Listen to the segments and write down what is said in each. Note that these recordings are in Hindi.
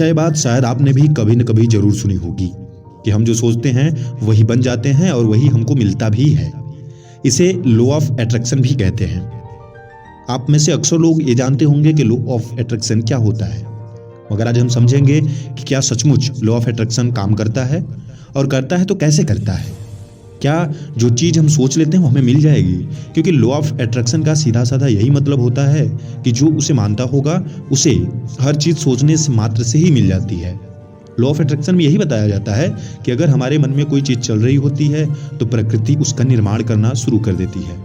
ये बात शायद आपने भी कभी न कभी जरूर सुनी होगी कि हम जो सोचते हैं वही बन जाते हैं और वही हमको मिलता भी है। इसे लॉ ऑफ अट्रैक्शन भी कहते हैं। आप में से अक्सर लोग ये जानते होंगे कि लॉ ऑफ अट्रैक्शन क्या होता है, मगर आज हम समझेंगे कि क्या सचमुच लॉ ऑफ अट्रैक्शन काम करता है, और करता है तो कैसे करता है। क्या जो चीज़ हम सोच लेते हैं वो हमें मिल जाएगी, क्योंकि लॉ ऑफ अट्रैक्शन का सीधा साधा यही मतलब होता है कि जो उसे मानता होगा उसे हर चीज़ सोचने से मात्र से ही मिल जाती है। लॉ ऑफ अट्रैक्शन में यही बताया जाता है कि अगर हमारे मन में कोई चीज़ चल रही होती है तो प्रकृति उसका निर्माण करना शुरू कर देती है।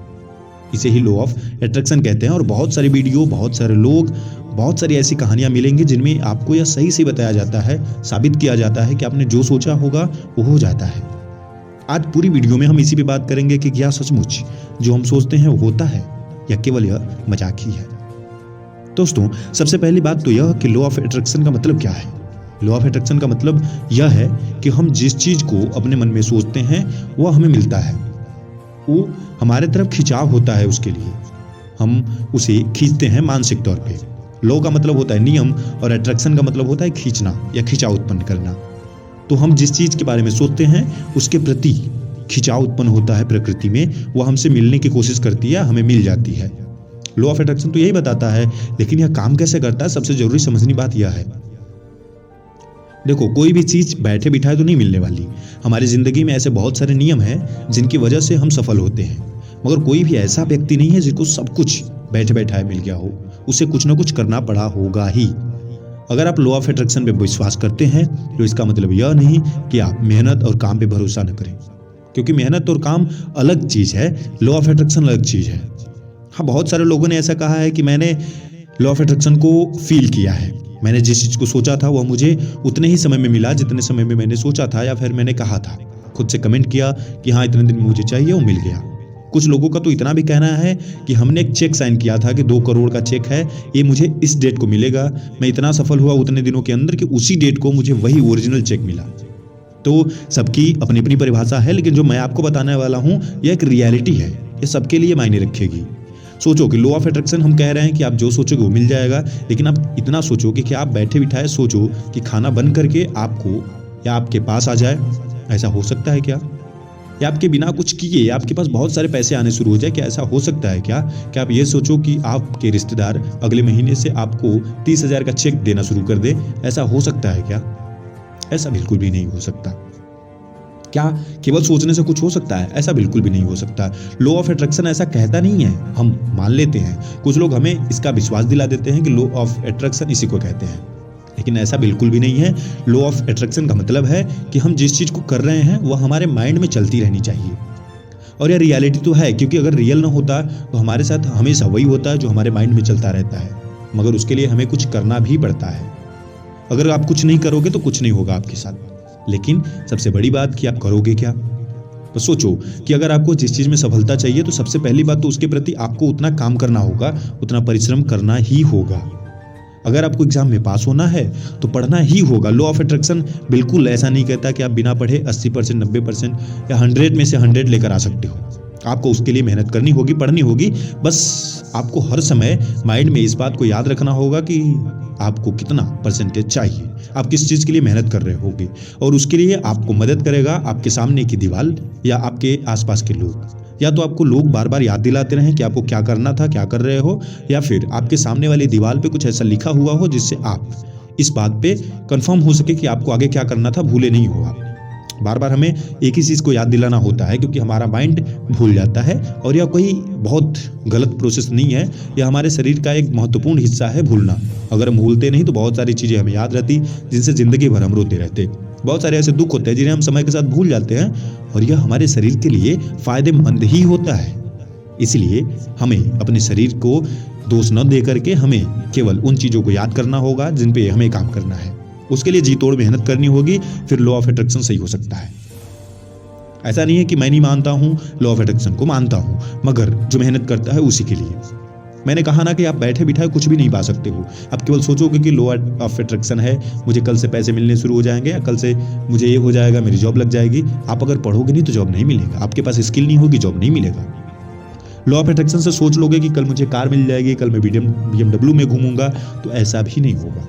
इसे ही लॉ ऑफ अट्रैक्शन कहते हैं। और बहुत सारे वीडियो, बहुत सारे लोग, बहुत सारी ऐसी कहानियां मिलेंगी जिनमें आपको यह सही से बताया जाता है, साबित किया जाता है कि आपने जो सोचा होगा वो हो जाता है। आज पूरी वीडियो में हम इसी पे बात करेंगे कि क्या सचमुच जो हम सोचते हैं वो होता है या केवल यह मजाक ही है। दोस्तों, सबसे पहली बात तो यह कि लॉ ऑफ अट्रैक्शन का मतलब क्या है। लॉ ऑफ अट्रैक्शन का मतलब यह है कि हम जिस चीज को अपने मन में सोचते हैं वह हमें मिलता है। वो हमारे तरफ खिंचाव होता है, उसके लिए हम उसे खींचते हैं मानसिक तौर पे। लॉ का मतलब होता है नियम और अट्रैक्शन का मतलब होता है खींचना या खिंचाव उत्पन्न करना। तो हम जिस चीज के बारे में सोचते हैं उसके प्रति खिंचाव उत्पन्न होता है प्रकृति में, वह हमसे मिलने की कोशिश करती है, हमें मिल जाती है। लॉ ऑफ अट्रैक्शन तो यही बताता है, लेकिन यह काम कैसे करता है सबसे जरूरी समझनी बात यह है। देखो, कोई भी चीज बैठे बिठाए तो नहीं मिलने वाली। हमारी जिंदगी में ऐसे बहुत सारे नियम हैं जिनकी वजह से हम सफल होते हैं, मगर कोई भी ऐसा व्यक्ति नहीं है जिसको सब कुछ बैठे बैठाए मिल गया हो। उसे कुछ ना कुछ करना पड़ा होगा ही। अगर आप लॉ ऑफ अट्रैक्शन पे विश्वास करते हैं तो इसका मतलब यह नहीं कि आप मेहनत और काम पे भरोसा न करें, क्योंकि मेहनत और काम अलग चीज है, लॉ ऑफ अट्रैक्शन अलग चीज है। हाँ, बहुत सारे लोगों ने ऐसा कहा है कि मैंने लॉ ऑफ अट्रैक्शन को फील किया है, मैंने जिस चीज को सोचा था वह मुझे उतने ही समय में मिला जितने समय में मैंने सोचा था या फिर मैंने कहा था। खुद से कमेंट किया कि हाँ, इतने दिन मुझे चाहिए, वो मिल गया। कुछ लोगों का तो इतना भी कहना है कि हमने एक चेक साइन किया था कि 2 करोड़ का चेक है, ये मुझे इस डेट को मिलेगा। मैं इतना सफल हुआ उतने दिनों के अंदर कि उसी डेट को मुझे वही ओरिजिनल चेक मिला। तो सबकी अपनी अपनी परिभाषा है, लेकिन जो मैं आपको बताने वाला हूँ यह एक रियलिटी है, ये सबके लिए मायने रखेगी। सोचो कि लॉ ऑफ अट्रैक्शन हम कह रहे हैं कि आप जो सोचोगे वो मिल जाएगा, लेकिन आप इतना सोचो कि आप बैठे बिठाए सोचो कि खाना बन करके आपको या आपके पास आ जाए। ऐसा हो सकता है क्या? या आपके बिना कुछ किए आपके पास बहुत सारे पैसे आने शुरू हो जाए, क्या ऐसा हो सकता है क्या? क्या आप ये सोचो कि आपके रिश्तेदार अगले महीने से आपको 30,000 का चेक देना शुरू कर दे, ऐसा हो सकता है क्या? ऐसा बिल्कुल भी नहीं हो सकता। क्या केवल सोचने से कुछ हो सकता है? ऐसा बिल्कुल भी नहीं हो सकता। लॉ ऑफ अट्रैक्शन ऐसा कहता नहीं है, हम मान लेते हैं। कुछ लोग हमें इसका विश्वास दिला देते हैं कि लॉ ऑफ अट्रैक्शन इसी को कहते हैं, लेकिन ऐसा बिल्कुल भी नहीं है। लॉ ऑफ अट्रैक्शन का मतलब है कि हम जिस चीज को कर रहे हैं वह हमारे माइंड में चलती रहनी चाहिए। और यह रियलिटी तो है, क्योंकि अगर रियल ना होता तो हमारे साथ हमेशा वही होता है जो हमारे माइंड में चलता रहता है, मगर उसके लिए हमें कुछ करना भी पड़ता है। अगर आप कुछ नहीं करोगे तो कुछ नहीं होगा आपके साथ, लेकिन सबसे बड़ी बात कि आप करोगे क्या। तो सोचो कि अगर आपको जिस चीज में सफलता चाहिए तो सबसे पहली बात तो उसके प्रति आपको उतना काम करना होगा, उतना परिश्रम करना ही होगा। अगर आपको एग्जाम में पास होना है तो पढ़ना ही होगा। लॉ ऑफ अट्रैक्शन बिल्कुल ऐसा नहीं कहता कि आप बिना पढ़े 80%, 90% या 100 में से 100 लेकर आ सकते हो। आपको उसके लिए मेहनत करनी होगी, पढ़नी होगी। बस आपको हर समय माइंड में इस बात को याद रखना होगा कि आपको कितना परसेंटेज चाहिए, आप किस चीज़ के लिए मेहनत कर रहे होगे, और उसके लिए आपको मदद करेगा आपके सामने की दीवार या आपके आसपास के लोग। या तो आपको लोग बार बार याद दिलाते रहें कि आपको क्या करना था, क्या कर रहे हो, या फिर आपके सामने वाली दीवार पे कुछ ऐसा लिखा हुआ हो जिससे आप इस बात पे कंफर्म हो सके कि आपको आगे क्या करना था, भूले नहीं हो आप। बार बार हमें एक ही चीज़ को याद दिलाना होता है, क्योंकि हमारा माइंड भूल जाता है। और यह कोई बहुत गलत प्रोसेस नहीं है, यह हमारे शरीर का एक महत्वपूर्ण हिस्सा है भूलना। अगर हम भूलते नहीं तो बहुत सारी चीज़ें हमें याद रहती जिनसे ज़िंदगी भर हम रोते रहते। बहुत सारे ऐसे दुख होते हैं जिन्हें हम समय के साथ भूल जाते हैं, और यह हमारे शरीर के लिए फ़ायदेमंद ही होता है। इसलिए हमें अपने शरीर को दोष न दे करके हमें केवल उन चीज़ों को याद करना होगा जिन पे हमें काम करना है। उसके लिए जी तोड़ मेहनत करनी होगी, फिर लॉ ऑफ अट्रैक्शन सही हो सकता है। ऐसा नहीं है कि मैं नहीं मानता हूँ, लॉ ऑफ अट्रैक्शन को मानता हूँ, मगर जो मेहनत करता है उसी के लिए। मैंने कहा ना कि आप बैठे बिठाए कुछ भी नहीं पा सकते हो। आप केवल सोचोगे कि लॉ ऑफ अट्रैक्शन है, मुझे कल से पैसे मिलने शुरू हो जाएंगे, या कल से मुझे ये हो जाएगा, मेरी जॉब लग जाएगी। आप अगर पढ़ोगे नहीं तो जॉब नहीं मिलेगा, आपके पास स्किल नहीं होगी, जॉब नहीं मिलेगा। लॉ ऑफ अट्रैक्शन से सोच लोगे कि कल मुझे कार मिल जाएगी, कल मैं BMW में घूमूंगा, तो ऐसा भी नहीं होगा।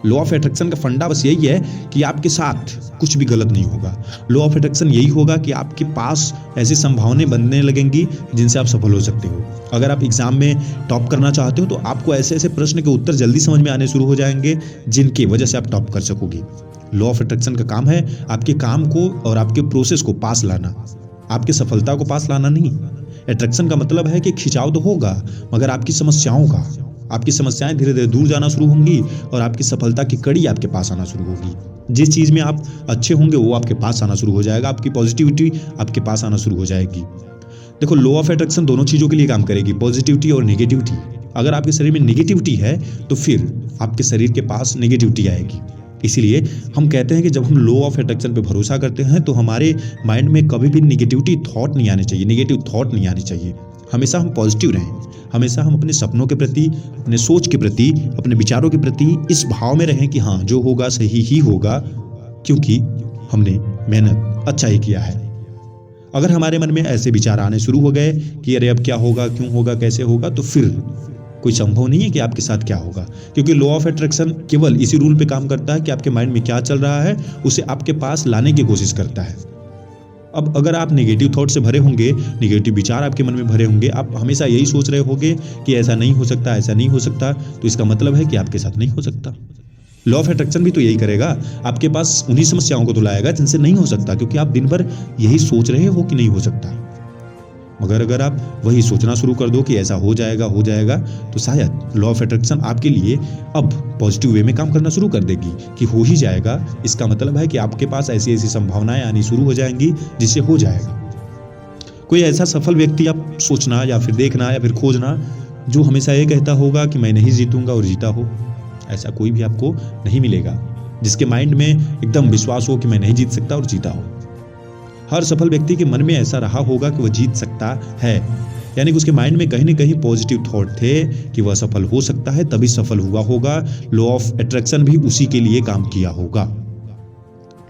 लॉ ऑफ अट्रैक्शन का फंडा बस यही है कि आपके साथ कुछ भी गलत नहीं होगा। लॉ ऑफ अट्रैक्शन यही होगा कि आपके पास ऐसी संभावनाएं बनने लगेंगी जिनसे आप सफल हो सकते हो। अगर आप एग्जाम में टॉप करना चाहते हो तो आपको ऐसे ऐसे प्रश्न के उत्तर जल्दी समझ में आने शुरू हो जाएंगे जिनकी वजह से आप टॉप कर सकोगे। लॉ ऑफ अट्रैक्शन का काम है आपके काम को और आपके प्रोसेस को पास लाना, आपकी सफलता को पास लाना नहीं। अट्रैक्शन का मतलब है कि खिंचाव तो होगा मगर आपकी समस्याओं का, आपकी समस्याएं धीरे धीरे दूर जाना शुरू होंगी और आपकी सफलता की कड़ी आपके पास आना शुरू होगी। जिस चीज में आप अच्छे होंगे वो आपके पास आना शुरू हो जाएगा, आपकी पॉजिटिविटी आपके पास आना शुरू हो जाएगी। देखो, लॉ ऑफ अट्रैक्शन दोनों चीजों के लिए काम करेगी, पॉजिटिविटी और नेगेटिविटी। अगर आपके शरीर में नेगेटिविटी है तो फिर आपके शरीर के पास नेगेटिविटी आएगी। इसीलिए हम कहते हैं कि जब हम लॉ ऑफ अट्रैक्शन पे भरोसा करते हैं तो हमारे माइंड में कभी भी नेगेटिविटी थॉट नहीं आने चाहिए, नेगेटिव थॉट नहीं आने चाहिए। हमेशा हम पॉजिटिव रहें, हमेशा हम अपने सपनों के प्रति, अपने सोच के प्रति, अपने विचारों के प्रति इस भाव में रहें कि हाँ, जो होगा सही ही होगा, क्योंकि हमने मेहनत अच्छा ही किया है। अगर हमारे मन में ऐसे विचार आने शुरू हो गए कि अरे अब क्या होगा, क्यों होगा, कैसे होगा, तो फिर कोई संभव नहीं है कि आपके साथ क्या होगा, क्योंकि लॉ ऑफ अट्रैक्शन केवल इसी रूल पे काम करता है कि आपके माइंड में क्या चल रहा है उसे आपके पास लाने की कोशिश करता है। अब अगर आप नेगेटिव थॉट से भरे होंगे, नेगेटिव विचार आपके मन में भरे होंगे, आप हमेशा यही सोच रहे होंगे कि ऐसा नहीं हो सकता, ऐसा नहीं हो सकता, तो इसका मतलब है कि आपके साथ नहीं हो सकता। लॉ ऑफ अट्रैक्शन भी तो यही करेगा, आपके पास उन्हीं समस्याओं को तो लाएगा जिनसे नहीं हो सकता, क्योंकि आप दिन भर यही सोच रहे हो कि नहीं हो सकता। मगर अगर आप वही सोचना शुरू कर दो कि ऐसा हो जाएगा, तो शायद लॉ ऑफ अट्रैक्शन आपके लिए अब पॉजिटिव वे में काम करना शुरू कर देगी कि हो ही जाएगा। इसका मतलब है कि आपके पास ऐसी ऐसी संभावनाएं आनी शुरू हो जाएंगी जिससे हो जाएगा। कोई ऐसा सफल व्यक्ति आप सोचना या फिर देखना या फिर खोजना जो हमेशा ये कहता होगा कि मैं नहीं जीतूंगा और जीता हो। ऐसा कोई भी आपको नहीं मिलेगा जिसके माइंड में एकदम विश्वास हो कि मैं नहीं जीत सकता और जीता हो। हर सफल व्यक्ति के मन में ऐसा रहा होगा कि वह जीत सकता है, यानी कि उसके माइंड में कहीं ना कहीं पॉजिटिव थॉट थे कि वह सफल हो सकता है, तभी सफल हुआ होगा। लॉ ऑफ अट्रैक्शन भी उसी के लिए काम किया होगा।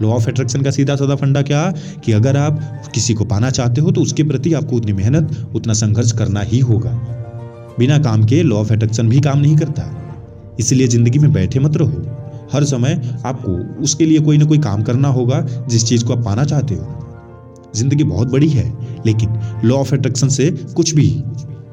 लॉ ऑफ अट्रैक्शन का सीधा साधा फंडा क्या कि अगर आप किसी को पाना चाहते हो तो उसके प्रति आपको उतनी मेहनत, उतना संघर्ष करना ही होगा। बिना काम के लॉ ऑफ अट्रैक्शन भी काम नहीं करता। इसलिए जिंदगी में बैठे मत रहो, हर समय आपको उसके लिए कोई ना कोई काम करना होगा जिस चीज को आप पाना चाहते हो। जिंदगी बहुत बड़ी है, लेकिन लॉ ऑफ अट्रैक्शन से कुछ भी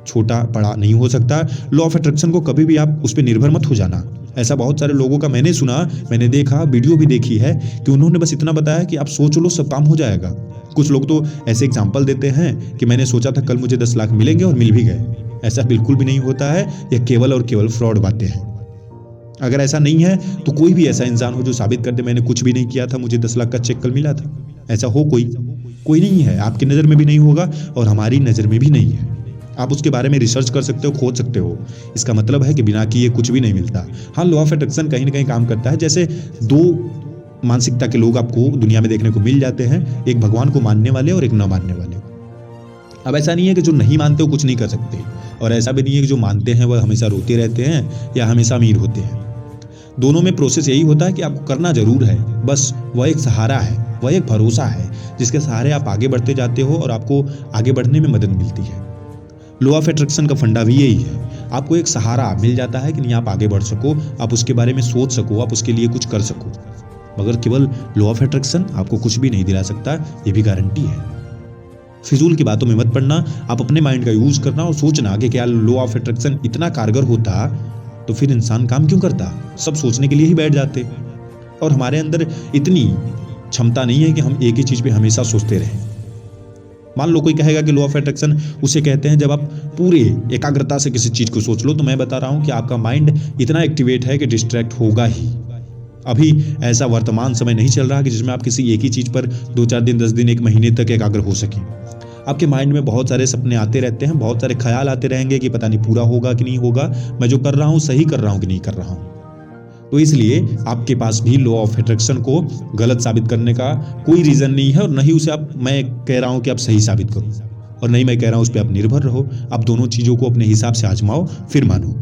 छोटा बड़ा नहीं हो सकता। लॉ ऑफ अट्रैक्शन को कभी भी आप उस पर निर्भर मत हो जाना। ऐसा बहुत सारे लोगों का मैंने सुना, मैंने देखा, वीडियो भी देखी है कि उन्होंने बस इतना बताया कि आप सोच लो सब काम हो जाएगा। कुछ लोग तो ऐसे एग्जाम्पल देते हैं कि मैंने सोचा था कल मुझे 10 लाख मिलेंगे और मिल भी गए। ऐसा बिल्कुल भी नहीं होता है, यह केवल और केवल फ्रॉड बातें हैं। अगर ऐसा नहीं है तो कोई भी ऐसा इंसान हो जो साबित कर दे मैंने कुछ भी नहीं किया था, मुझे 10 लाख का चेक कल मिला था। ऐसा हो कोई नहीं है, आपकी नज़र में भी नहीं होगा और हमारी नज़र में भी नहीं है। आप उसके बारे में रिसर्च कर सकते हो, खोज सकते हो। इसका मतलब है कि बिना किए कुछ भी नहीं मिलता। हाँ, लॉ ऑफ अट्रैक्शन कहीं ना कहीं काम करता है। जैसे दो मानसिकता के लोग आपको दुनिया में देखने को मिल जाते हैं, एक भगवान को मानने वाले और एक न मानने वाले। अब ऐसा नहीं है कि जो नहीं मानते वो कुछ नहीं कर सकते, और ऐसा भी नहीं है कि जो मानते हैं वह हमेशा रोते रहते हैं या हमेशा अमीर होते हैं। दोनों में प्रोसेस यही होता है कि आपको करना जरूर है, बस वह एक सहारा है, वह एक भरोसा है जिसके सहारे आप आगे बढ़ते जाते हो और आपको आगे बढ़ने में मदद मिलती है। लॉ ऑफ अट्रैक्शन का फंडा भी यही है, आपको एक सहारा मिल जाता है कि नहीं आप आगे बढ़ सको, आप उसके बारे में सोच सको, आप उसके लिए कुछ कर सको। मगर केवल लॉ ऑफ अट्रैक्शन आपको कुछ भी नहीं दिला सकता, ये भी गारंटी है। फिजूल की बातों में मत पड़ना, आप अपने माइंड का यूज करना और सोचना कि क्या लॉ ऑफ अट्रैक्शन इतना कारगर होता तो फिर इंसान काम क्यों करता। सब सोचने के लिए ही बैठ जाते, और हमारे अंदर इतनी क्षमता नहीं है कि हम एक ही चीज पे हमेशा सोचते रहें। मान लो कोई कहेगा कि लॉ ऑफ अट्रैक्शन उसे कहते हैं जब आप पूरे एकाग्रता से किसी चीज को सोच लो, तो मैं बता रहा हूं कि आपका माइंड इतना एक्टिवेट है कि डिस्ट्रैक्ट होगा ही। अभी ऐसा वर्तमान समय नहीं चल रहा कि जिसमें आप किसी एक ही चीज पर 2-4 दिन, 10 दिन, 1 महीने तक एकाग्र हो सकें। आपके माइंड में बहुत सारे सपने आते रहते हैं, बहुत सारे ख्याल आते रहेंगे कि पता नहीं पूरा होगा कि नहीं होगा, मैं जो कर रहा हूं सही कर रहा हूं कि नहीं कर रहा हूं। तो इसलिए आपके पास भी लॉ ऑफ अट्रैक्शन को गलत साबित करने का कोई रीजन नहीं है, और नहीं उसे मैं कह रहा हूं कि आप सही साबित करो, और नहीं मैं कह रहा हूं उस पर आप निर्भर रहो। आप दोनों चीजों को अपने हिसाब से आजमाओ, फिर मानो।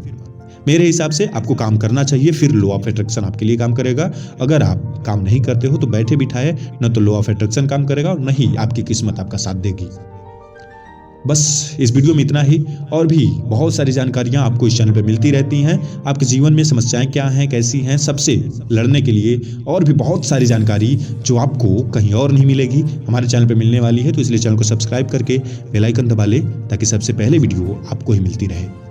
मेरे हिसाब से आपको काम करना चाहिए, फिर लॉ ऑफ अट्रैक्शन आपके लिए काम करेगा। अगर आप काम नहीं करते हो तो बैठे बिठाए न तो लॉ ऑफ अट्रैक्शन काम करेगा और न ही आपकी किस्मत आपका साथ देगी। बस इस वीडियो में इतना ही। और भी बहुत सारी जानकारियां आपको इस चैनल पर मिलती रहती हैं। आपके जीवन में समस्याएं क्या हैं, कैसी हैं, सबसे लड़ने के लिए और भी बहुत सारी जानकारी जो आपको कहीं और नहीं मिलेगी, हमारे चैनल पर मिलने वाली है। तो इसलिए चैनल को सब्सक्राइब करके बेल आइकन दबा लें ताकि सबसे पहले वीडियो आपको ही मिलती रहे।